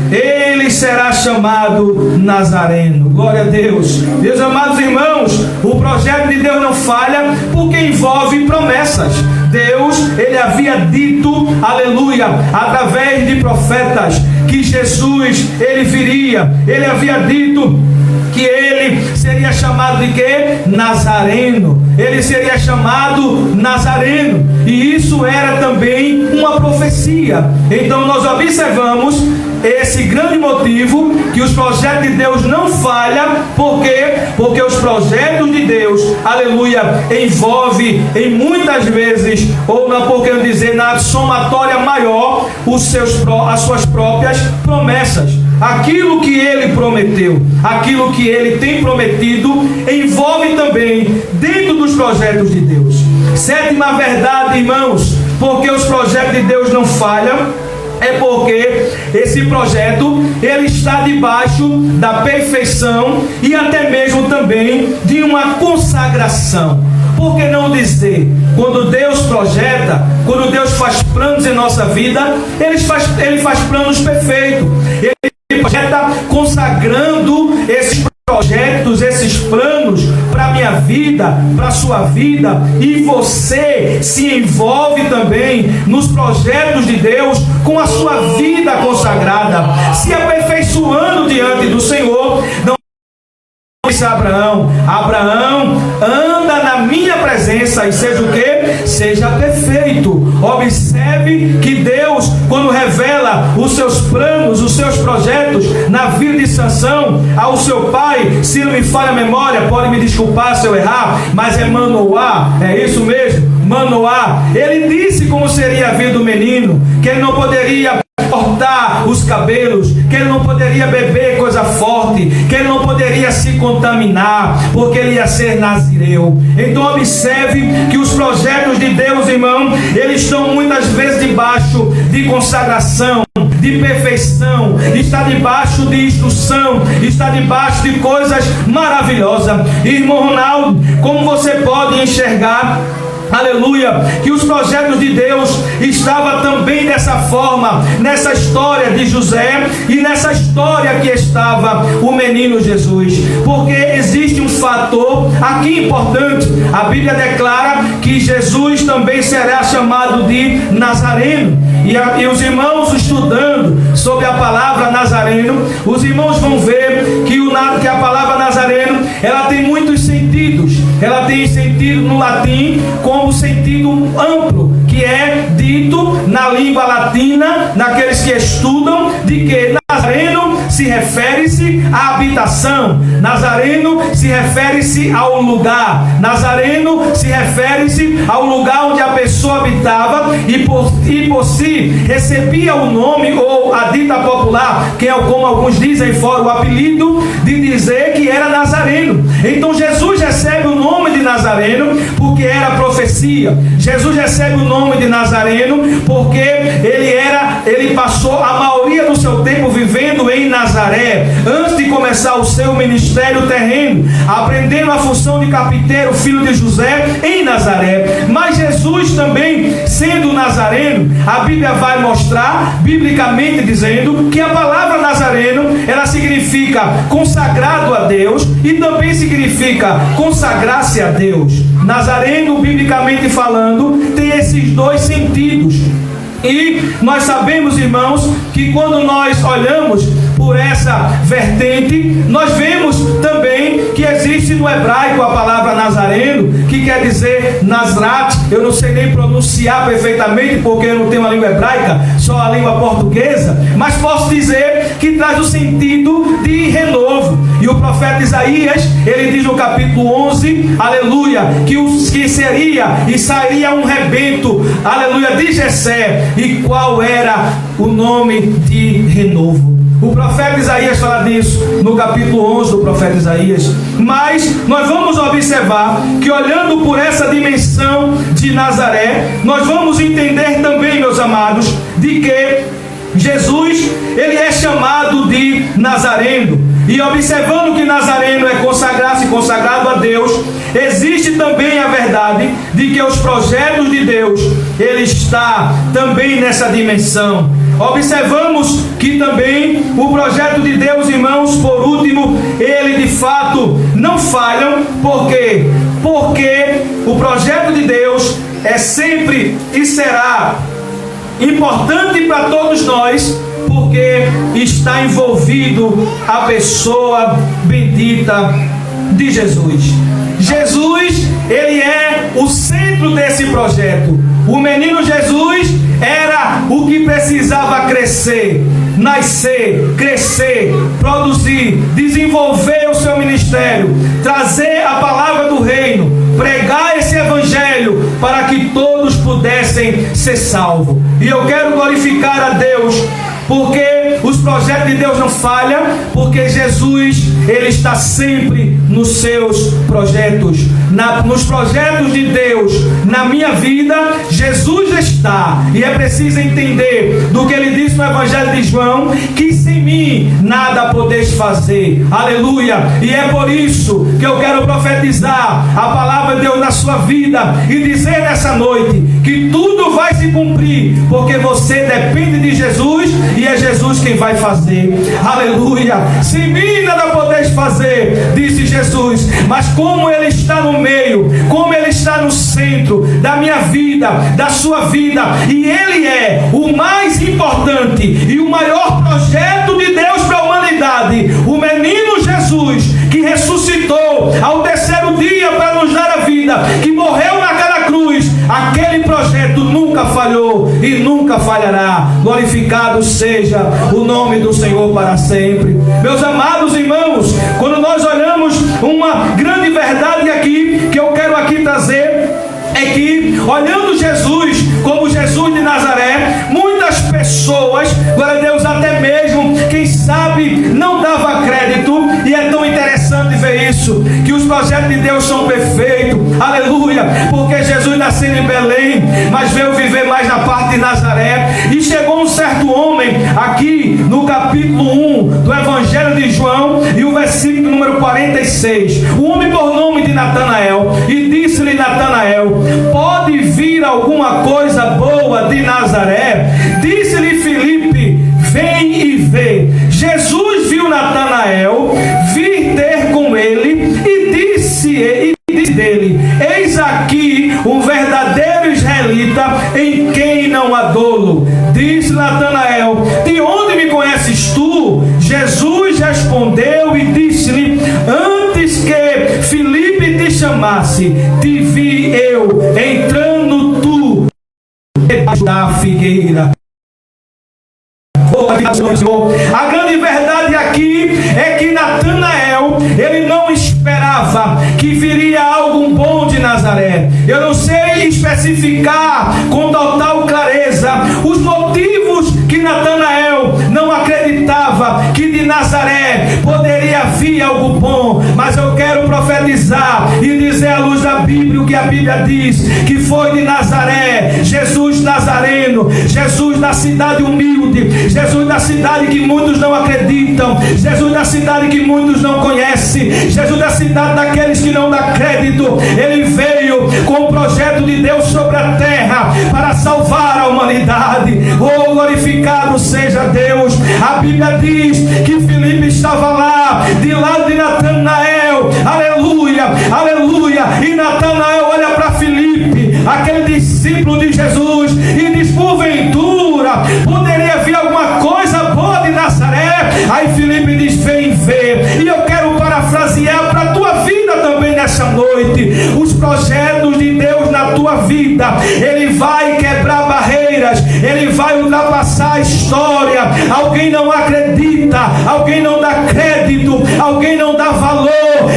ele será chamado Nazareno. Glória a Deus. Meus amados irmãos, o projeto de Deus não falha porque envolve promessas. Deus, ele havia dito, aleluia, através de profetas, que Jesus, ele viria. Ele havia dito que ele ele seria chamado de quê? Nazareno. Ele seria chamado Nazareno. E isso era também uma profecia. Então nós observamos esse grande motivo, que os projetos de Deus não falham. Por quê? Porque os projetos de Deus, aleluia, envolve em muitas vezes, ou não por que dizer, na somatória maior, as suas próprias promessas. Aquilo que ele prometeu, aquilo que ele tem prometido, envolve também dentro dos projetos de Deus. Sétima verdade, irmãos, porque os projetos de Deus não falham, é porque esse projeto, ele está debaixo da perfeição e até mesmo também de uma consagração. Por que não dizer, quando Deus projeta, quando Deus faz planos em nossa vida, Ele faz planos perfeitos. Ele projeta consagrando esses projetos, esses planos para a minha vida, para a sua vida, e você se envolve também nos projetos de Deus com a sua vida consagrada, se aperfeiçoando diante do Senhor. Não disse Abraão, anda na minha presença e seja o que? Seja perfeito. Observe que Deus, quando revela os seus planos, os seus projetos na vida de Sansão ao seu pai, se não me falha a memória, pode me desculpar se eu errar, mas é Manoá, é isso mesmo, Manoá. Ele disse como seria a vida do menino, que ele não poderia cortar os cabelos, que ele não poderia beber coisa forte, que ele não poderia se contaminar, porque ele ia ser nazireu. Então observe que os projetos de Deus, irmão, eles estão muitas vezes debaixo de consagração, de perfeição, está debaixo de instrução, está debaixo de coisas maravilhosas. Irmão Ronaldo, como você pode enxergar, aleluia, que os projetos de Deus estavam também dessa forma, nessa história de José e nessa história que estava o menino Jesus? Porque existe um fator aqui importante. A Bíblia declara que Jesus também será chamado de Nazareno. E os irmãos estudando sobre a palavra Nazareno, os irmãos vão ver que a palavra Nazareno, ela tem muitos sentidos. Ela tem sentido no latim como sentido amplo, que é dito na língua latina, naqueles que estudam, de que Nazareno se refere-se à habitação, Nazareno se refere-se ao lugar, Nazareno se refere-se ao lugar onde a pessoa habitava e por si recebia o nome ou a dita popular, que é como alguns dizem fora, o apelido de dizer que era Nazareno. Então Jesus recebe o nome de Nazareno porque era profecia. Jesus recebe o nome de Nazareno porque ele passou a maioria do seu tempo vivendo em Nazaré, antes de começar o seu ministério terreno, aprendendo a função de carpinteiro, filho de José, em Nazaré. Mas Jesus também, sendo Nazareno, a Bíblia vai mostrar, biblicamente dizendo, que a palavra Nazareno, ela significa consagrado a Deus e também significa consagrar-se a Deus. Nazareno, biblicamente falando, tem esses dois sentidos. E nós sabemos, irmãos, que quando nós olhamos por essa vertente, nós vemos também que existe no hebraico a palavra Nazareno, que quer dizer Nazrat. Eu não sei nem pronunciar perfeitamente, porque eu não tenho a língua hebraica, só a língua portuguesa, mas posso dizer que traz o sentido de renovo. E o profeta Isaías, ele diz no capítulo 11, aleluia, que seria e sairia um rebento, aleluia, de Jessé. E qual era o nome de renovo? O profeta Isaías fala disso no capítulo 11 do profeta Isaías. Mas nós vamos observar que, olhando por essa dimensão de Nazaré, nós vamos entender também, meus amados, de que Jesus, ele é chamado de Nazareno. E observando que Nazareno é consagrar-se, consagrado a Deus, existe também a verdade de que os projetos de Deus, ele está também nessa dimensão. Observamos que também o projeto de Deus, irmãos, por último, ele de fato não falham. Por quê? Porque o projeto de Deus é sempre e será importante para todos nós, porque está envolvido a pessoa bendita de Jesus. Jesus, ele é o centro desse projeto. O menino Jesus era o que precisava crescer, nascer, crescer, produzir, desenvolver o seu ministério, trazer a palavra do reino, pregar esse evangelho para que todos pudessem ser salvos. E eu quero glorificar a Deus, porque os projetos de Deus não falham, porque Jesus, ele está sempre nos seus projetos. Nos projetos de Deus, na minha vida, Jesus está. E é preciso entender do que ele disse no Evangelho de João, que sem mim nada podeis fazer. Aleluia! E é por isso que eu quero profetizar a palavra de Deus na sua vida e dizer nessa noite que tudo vai se cumprir, porque você depende de Jesus e é Jesus quem vai fazer. Aleluia! Sem mim nada podeis fazer, disse Jesus, mas como ele está no meio, como ele está no centro da minha vida, da sua vida, e ele é o mais importante e o maior projeto de Deus para a humanidade, o menino Jesus, que ressuscitou ao terceiro dia para nos dar a vida, que morreu naquela cruz. Aquele projeto nunca falhou e nunca falhará. Glorificado seja o nome do Senhor para sempre. Meus amados irmãos, quando nós olhamos uma grande verdade aqui, que eu quero aqui trazer, é que olhando Jesus como Jesus de Nazaré, muitas pessoas, glória a Deus, até mesmo, quem sabe, não dava crédito. E é tão interessante ver isso, que os projetos de Deus são perfeitos, aleluia, porque Jesus nasceu em Belém, mas veio viver mais na parte de Nazaré. E chegou um certo homem, aqui no capítulo 1 do Evangelho de João, e o versículo número 46, o homem por nome de Natanael, e disse-lhe Natanael: pode vir alguma coisa boa de Nazaré? Disse-lhe Filipe: vem e vê. Jesus viu Natanael vir ter com ele e disse dele: eis aqui um verdadeiro israelita, em quem não há dolo. Disse Natanael: de onde me conheces tu? Jesus respondeu e disse-lhe: antes que Filipe te chamasse, te vi eu entrando tu debaixo da figueira. A grande verdade aqui é que Natanael, ele não esperava que viria algo bom de Nazaré. Eu não sei especificar com total clareza os motivos que Natanael não acreditava que de Nazaré poderia vir algo bom, mas eu quero profetizar e dizer à luz da Bíblia o que a Bíblia diz, que foi de Nazaré, Jesus Nazareno, Jesus da cidade humilde, Jesus da cidade que muitos não acreditam, Jesus da cidade que muitos não conhecem, Jesus da cidade daqueles que não dão crédito. Ele veio com o projeto de Deus sobre a terra para salvar a humanidade. Oh, glorificado seja Deus. A Bíblia diz que Filipe estava lá, de lado de Natanael, aleluia, aleluia, e Natanael olha para Filipe, aquele discípulo de Jesus, e diz: porventura poderia vir alguma coisa boa de Nazaré? Aí Filipe diz: vem ver. E eu quero parafrasear para a tua vida também nessa noite. Os projetos de Deus na tua vida, ele vai quebrar barreiras, ele vai ultrapassar a história. Alguém não acredita, alguém não dá crédito, alguém não dá valor,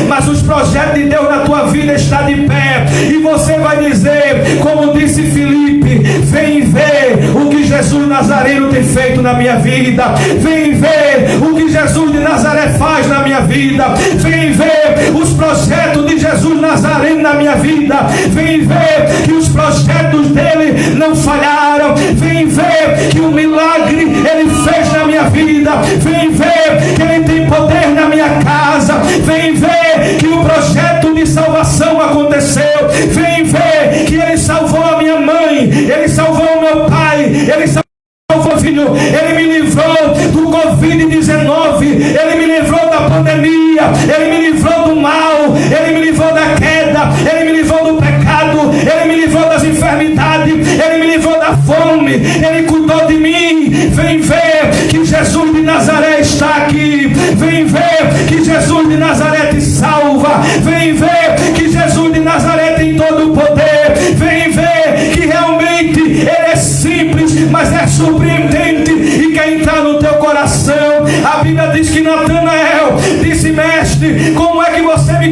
mas os projetos de Deus na tua vida estão de pé, e você vai dizer, como disse Filipe: vem ver o que Jesus Nazareno tem feito na minha vida, vem ver o que Jesus de Nazaré faz na minha vida, vem ver os projetos de Jesus Nazareno na minha vida, vem ver que os projetos dele não falharam, vem ver que o milagre ele fez na minha vida, vem ver que ele tem poder na minha casa, vem ver que o projeto de salvação aconteceu, vem ver que ele salvou a minha mãe, ele salvou o meu pai, ele salvou o filho, ele me livrou do Covid-19, ele me livrou da pandemia, ele me livrou do mal, ele me livrou da queda, ele me livrou do pecado, ele me livrou das enfermidades, ele me livrou da fome, ele cuidou de mim. Vem ver que Jesus de Nazaré está aqui, vem ver que Jesus de Nazaré te salva,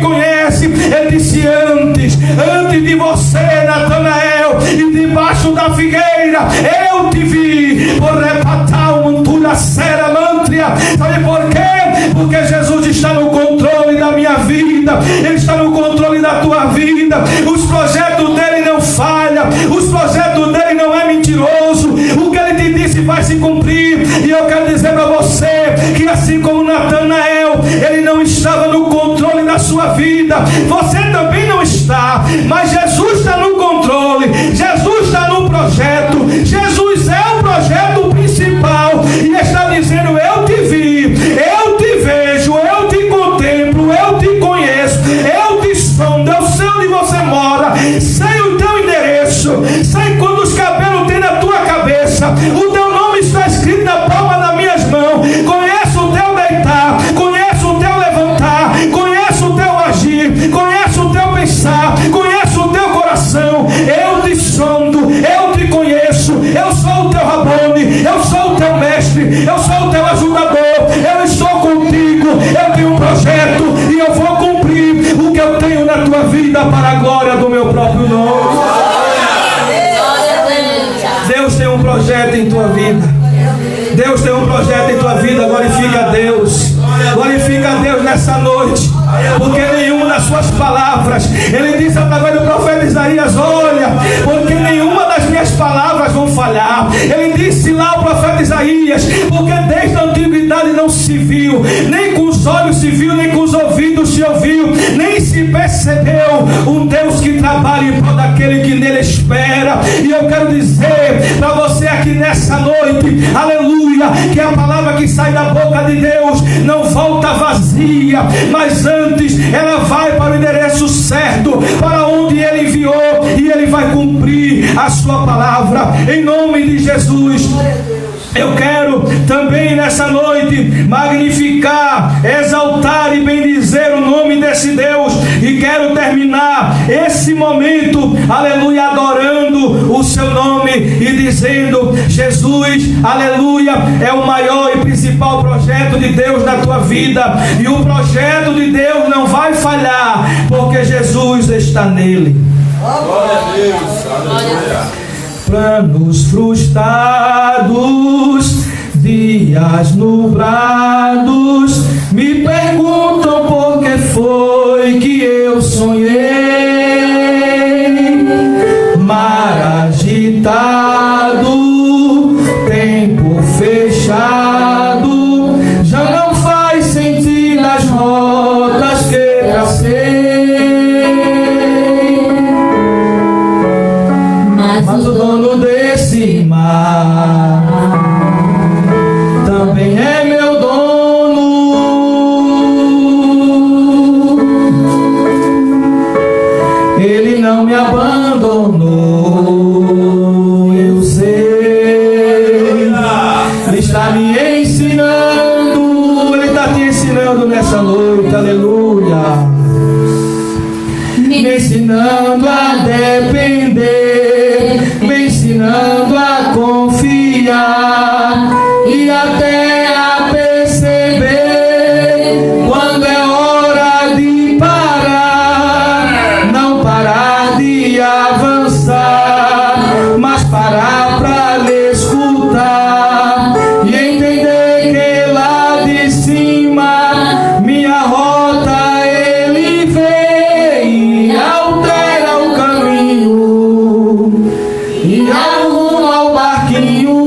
conhece. Ele disse: antes de você, Natanael, e debaixo da figueira, eu te vi. Por repatar o mantura sera mantria. Sabe por quê? Porque Jesus está no controle da minha vida. Ele está no controle da tua vida. Os projetos dele não falham. Os projetos dele não é mentiroso. O que ele te disse vai se cumprir. E eu quero dizer para você que assim como Natanael, ele não estava no controle da sua vida, você também não está. Mas Jesus está no controle. Jesus está no projeto. Jesus é o projeto principal. E está dizendo: eu te vi, eu te vejo, eu te contemplo, eu te conheço, eu te sondo, eu sei onde você mora, sei o teu endereço, sei quantos cabelos tem na tua cabeça, o teu nome está escrito na palma das minhas mãos, conheço o teu deitar, conheço o teu levantar, conheço o teu agir, conheço o teu pensar, conheço o teu coração. Eu te sondo, eu te conheço, eu sou o teu Rabone, eu sou o teu mestre, eu sou o teu ajudador, eu estou contigo, eu tenho um projeto e eu vou cumprir o que eu tenho na tua vida para a glória do meu próprio nome. Deus tem um projeto em tua vida. Deus tem um projeto em tua vida. Glorifica a Deus. Glorifica a Deus nessa noite. Porque nenhuma das suas palavras, ele disse através do profeta Isaías: olha, porque nenhuma das minhas palavras vão falhar. Ele disse lá o profeta Isaías: porque desde a antiguidade não se viu, nem com os olhos se viu, nem com os ouvidos se ouviu, nem se percebeu um Deus que trabalha em prol daquele que nele espera. E eu quero dizer para você aqui nessa noite, aleluia, que a palavra que sai da boca de Deus não volta vazia, mas antes ela vai para o endereço certo, para onde ele enviou, e ele vai cumprir a sua palavra em nome de Jesus. Eu quero também nessa noite magnificar, exaltar e bendizer o nome desse Deus, e quero terminar esse momento, aleluia, adorando o seu nome e dizendo: Jesus, aleluia, é o maior e principal projeto de Deus na tua vida, e o projeto de Deus não vai falhar, porque Jesus está nele. Glória a Deus, aleluia. Planos frustrados, dias nublados, me perguntam por que foi que eu sonhei. Mar agitado, tempo fechado, já não faz sentido as rotas que tracei. Mas o dono desse mar também é meu dono. Ele não me abandonou, eu sei. Ele está me ensinando, ele está te ensinando nessa noite, aleluia. Me ensinando a depender, me ensinando a confiar e até a perceber quando é hora de parar, não parar de avançar, mas parar para lhe escutar e entender que lá de cima minha rota ele vem e altera o caminho e arruma o barquinho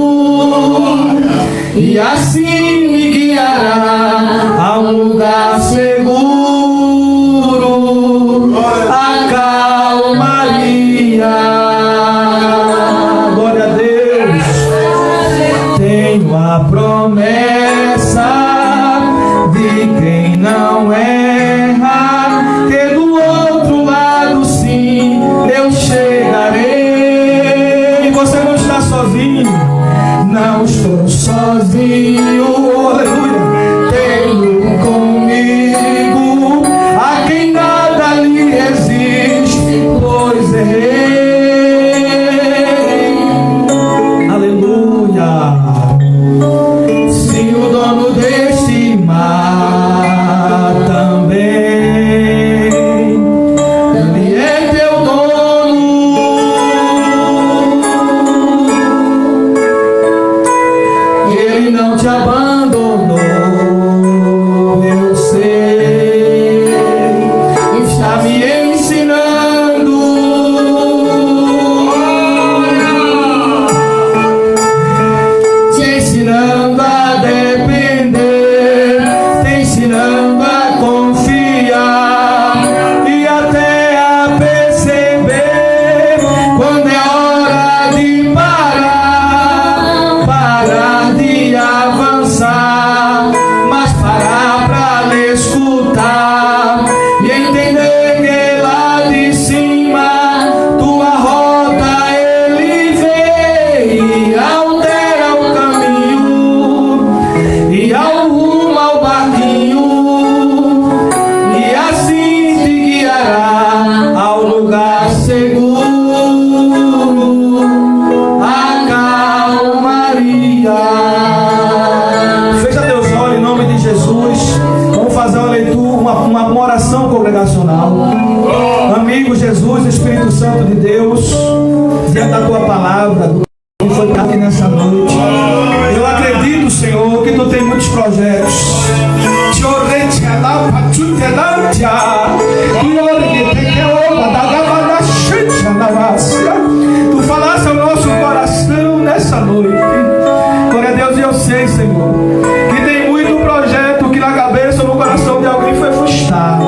Amigo Jesus, Espírito Santo de Deus, diante da tua palavra, do que foi aqui nessa noite, eu acredito, Senhor, que tu tem muitos projetos. Tu falaste ao nosso coração nessa noite. Glória a Deus, e eu sei, Senhor, que tem muito projeto que na cabeça ou no coração de alguém foi frustrado.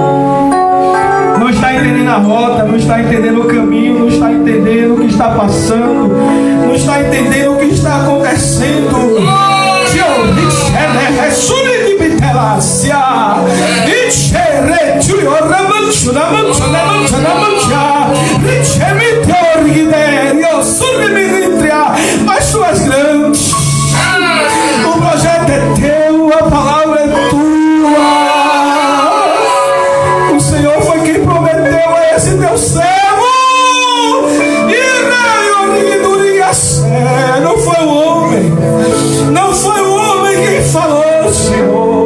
Não está entendendo a rota, não está entendendo o caminho, não está entendendo o que está passando, não está entendendo o que está acontecendo. Mas tu és grande, o projeto é teu, a palavra é tua. O Senhor foi quem prometeu a esse teu servo. Não foi o homem, não foi o homem quem falou, Senhor.